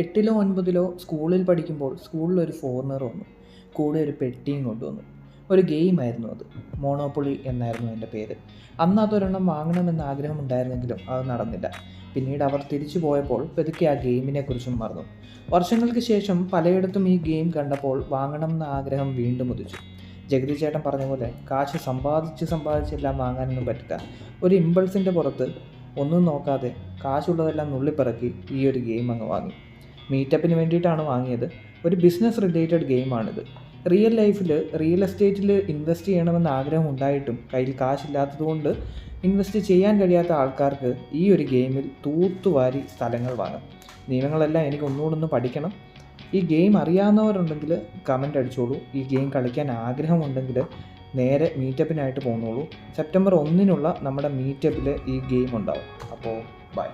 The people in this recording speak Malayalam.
8ലോ 9ലോ സ്കൂളിൽ പഠിക്കുമ്പോൾ സ്കൂളിലൊരു ഫോറിനർ വന്നു. കൂടെ ഒരു പെട്ടിയും കൊണ്ടുവന്നു. ഒരു ഗെയിമായിരുന്നു അത്. മോണോപ്പൊളി എന്നായിരുന്നു അതിൻ്റെ പേര്. അന്ന് അതൊരെണ്ണം വാങ്ങണമെന്ന് ആഗ്രഹമുണ്ടായിരുന്നെങ്കിലും അത് നടന്നില്ല. പിന്നീട് അവർ തിരിച്ചു പോയപ്പോൾ പതുക്കെ ആ ഗെയിമിനെക്കുറിച്ചും മറന്നു. വർഷങ്ങൾക്ക് ശേഷം പലയിടത്തും ഈ ഗെയിം കണ്ടപ്പോൾ വാങ്ങണമെന്ന ആഗ്രഹം വീണ്ടും ഉദിച്ചു. ജഗതി ചേട്ടൻ പറഞ്ഞ പോലെ കാശ് സമ്പാദിച്ചെല്ലാം വാങ്ങാനൊന്നും പറ്റില്ല. ഒരു ഇമ്പൾസിൻ്റെ പുറത്ത് ഒന്നും നോക്കാതെ കാശുള്ളതെല്ലാം നുള്ളിപ്പിറക്കി ഈ ഒരു ഗെയിം അങ്ങ് വാങ്ങി. മീറ്റപ്പിന് വേണ്ടിയിട്ടാണ് വാങ്ങിയത്. ഒരു ബിസിനസ് റിലേറ്റഡ് ഗെയിമാണിത്. റിയൽ ലൈഫിൽ റിയൽ എസ്റ്റേറ്റിൽ ഇൻവെസ്റ്റ് ചെയ്യണമെന്ന് ആഗ്രഹം ഉണ്ടായിട്ടും കയ്യിൽ കാശില്ലാത്തതുകൊണ്ട് ഇൻവെസ്റ്റ് ചെയ്യാൻ കഴിയാത്ത ആൾക്കാർക്ക് ഈ ഒരു ഗെയിമിൽ തൂത്തുവാരി സ്ഥലങ്ങൾ വാങ്ങാം. നിയമങ്ങളെല്ലാം എനിക്ക് ഒന്നുകൂടെ പഠിക്കണം. ഈ ഗെയിം അറിയാവുന്നവരുണ്ടെങ്കിൽ കമൻ്റ് അടിച്ചോളൂ. ഈ ഗെയിം കളിക്കാൻ ആഗ്രഹമുണ്ടെങ്കിൽ നേരെ മീറ്റപ്പിനായിട്ട് പോന്നോളൂ. സെപ്റ്റംബർ 1 നമ്മുടെ മീറ്റപ്പിൽ ഈ ഗെയിം ഉണ്ടാവും. അപ്പോൾ ബൈ.